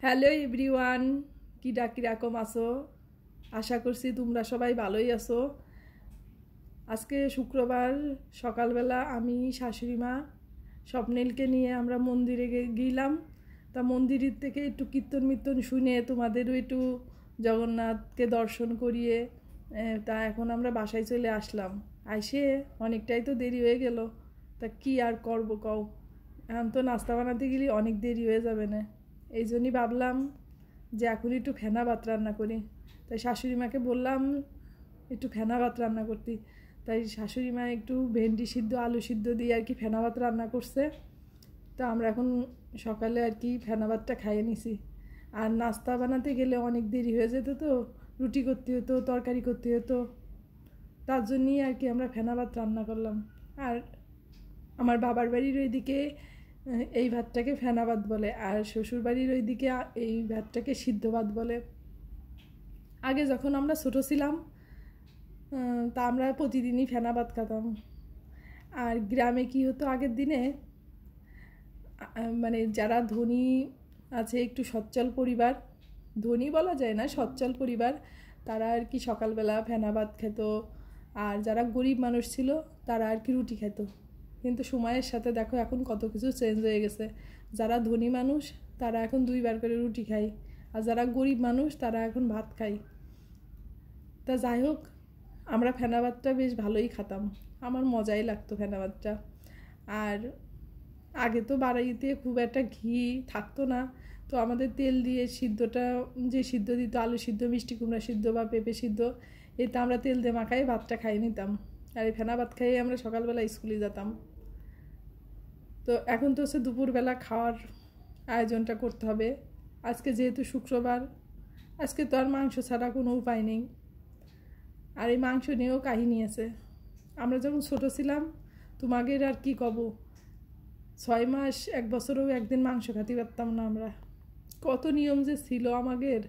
Hello everyone, কিরকম আছো? আশা করছি তোমরা সবাই ভালোই আছো। আজকে শুক্রবার সকালবেলা আমি শাশুড়ি মা স্বপ্নেলকে নিয়ে আমরা মন্দিরে গেলাম। তা মন্দিরের থেকে একটু কীর্তন মির্তন শুনে তোমাদেরও একটু জগন্নাথকে দর্শন করিয়ে তা এখন আমরা বাসায় চলে আসলাম। আইসে অনেকটাই তো দেরি হয়ে গেল, তা কি আর করবো কও, এখন তো নাস্তা বানাতে গেলে অনেক দেরি হয়ে যাবে না। এই জন্যই ভাবলাম যে এখন একটু ফেনা ভাত রান্না করি। তাই শাশুড়ি মাকে বললাম একটু ফেনা ভাত রান্না করতে। তাই শাশুড়ি মা একটু ভেন্ডি সিদ্ধ আলু সিদ্ধ দিয়ে আর কি ফেনা ভাত রান্না করছে। তা আমরা এখন সকালে আর কি ফেনা ভাতটা খাইয়ে নিছি। আর নাস্তা বানাতে গেলে অনেক দেরি হয়ে যেত, তো রুটি করতে হতো, তরকারি করতে হতো, তার জন্যই আর কি আমরা ফেনা ভাত রান্না করলাম। আর আমার বাবার বাড়ির ওইদিকে এই ভাতটাকে ফেনা ভাত বলে, আর শ্বশুরবাড়ির ওইদিকে এই ভাতটাকে সিদ্ধ ভাত বলে। আগে যখন আমরা ছোটো ছিলাম তা আমরা প্রতিদিনই ফেনা ভাত খেতাম। আর গ্রামে কি হতো আগের দিনে, মানে যারা ধনী আছে, একটু সচ্ছল পরিবার, ধনী বলা যায় না, সচ্ছল পরিবার, তারা আর কি সকালবেলা ফেনা ভাত খেত। আর যারা গরিব মানুষ ছিল তারা আর কি রুটি খেত। কিন্তু সময়ের সাথে দেখো এখন কত কিছু চেঞ্জ হয়ে গেছে। যারা ধনী মানুষ তারা এখন 2 বার করে রুটি খায়, আর যারা গরিব মানুষ তারা এখন ভাত খায়। তা যাই হোক, আমরা ফেনা ভাতটা বেশ ভালোই খেতাম, আমার মজাই লাগতো ফেনা ভাতটা। আর আগে তো বাড়িতে খুব একটা ঘি থাকতো না, তো আমাদের তেল দিয়ে সিদ্ধটা যে সিদ্ধ দিত, আলু সিদ্ধ, মিষ্টি কুমড়া সিদ্ধ বা পেঁপে সিদ্ধ, এতে আমরা তেল দিয়ে মাখাই ভাতটা খাইয়ে নিতাম। আর এই ফেনা ভাত খাইয়ে আমরা সকালবেলা স্কুলে যেতাম। তো এখন তো হচ্ছে দুপুরবেলা খাওয়ার আয়োজনটা করতে হবে। আজকে যেহেতু শুক্রবার, আজকে তো আর মাংস ছাড়া কোনো উপায় নেই। আর এই মাংস নিয়েও কাহিনী আছে। আমরা যখন ছোটো ছিলাম, তোমাদের আর কি কব, 6 মাস 1 বছরেও একদিন মাংস খাতে পারতাম না আমরা। কত নিয়ম যে ছিল আমাদের।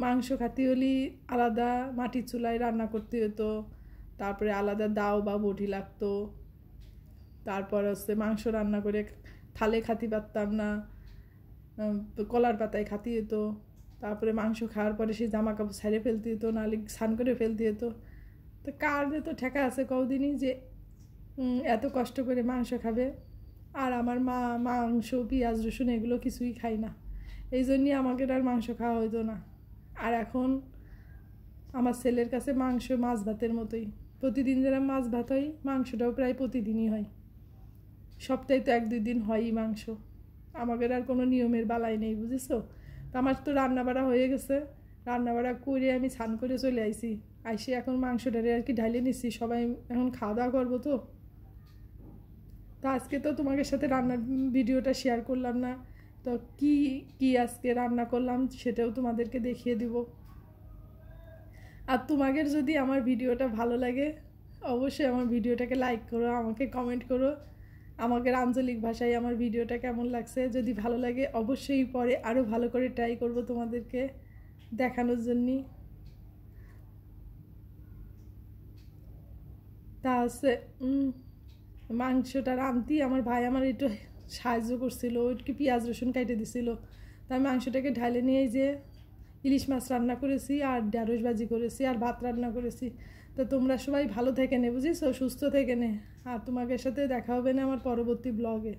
মাংস খাতে হলে আলাদা মাটির চুলায় রান্না করতে হতো, তারপরে আলাদা দাও বা বটি লাগতো। তারপর হচ্ছে মাংস রান্না করে থালে খাতে পারতাম না, কলার পাতায় খাতে হতো। তারপরে মাংস খাওয়ার পরে সেই জামা কাপড় ছাড়িয়ে ফেলতে হতো, নাহলে স্নান করে ফেলতে হতো। তো কার তো ঠেকা আছে কদিনই যে এত কষ্ট করে মাংস খাবে। আর আমার মা মাংস পেঁয়াজ রসুন এগুলো কিছুই খায় না, এই জন্যই আমাকে আর মাংস খাওয়া হতো না। আর এখন আমার ছেলের কাছে মাংস মাছ ভাতের মতোই। প্রতিদিন যেরকম মাছ ভাত হয়, মাংসটাও প্রায় প্রতিদিনই হয়। সপ্তাহে তো 1-2 দিন হয়ই মাংস। আমাদের আর কোনো নিয়মের বালাই নেই, বুঝেছো? তো আমার তো রান্নাবাড়া হয়ে গেছে, রান্নাবাড়া করে আমি স্নান করে চলে আইছি। আইসে এখন মাংসটারে আর কি ঢালে নিচ্ছি, সবাই এখন খাওয়া দাওয়া করবো। তো আজকে তো তোমাদের সাথে রান্নার ভিডিওটা শেয়ার করলাম না, তো কি আজকে রান্না করলাম সেটাও তোমাদেরকে দেখিয়ে দিব। আর তোমাদের যদি আমার ভিডিওটা ভালো লাগে, অবশ্যই আমার ভিডিওটাকে লাইক করো, আমাকে কমেন্ট করো আমাদের আঞ্চলিক ভাষায় আমার ভিডিওটা কেমন লাগছে। যদি ভালো লাগে অবশ্যই পরে আরও ভালো করে ট্রাই করব তোমাদেরকে দেখানোর জন্যে। তা হচ্ছে মাংসটা রাঁধতে আমার ভাই আমার একটু সাহায্য করছিল, একটু পেঁয়াজ রসুন কেটে দিছিল। তাই মাংসটাকে ঢালে নিয়ে যে ইলিশ মাছ রান্না করেছি, আর ঢেঁড়স ভাজি করেছি, আর ভাত রান্না করেছি। তো তোমরা সবাই ভালো থেকে নে, বুঝেছো, সুস্থ থেকে নে। আর তোমাদের সাথে দেখা হবে না আমার পরবর্তী ব্লগে।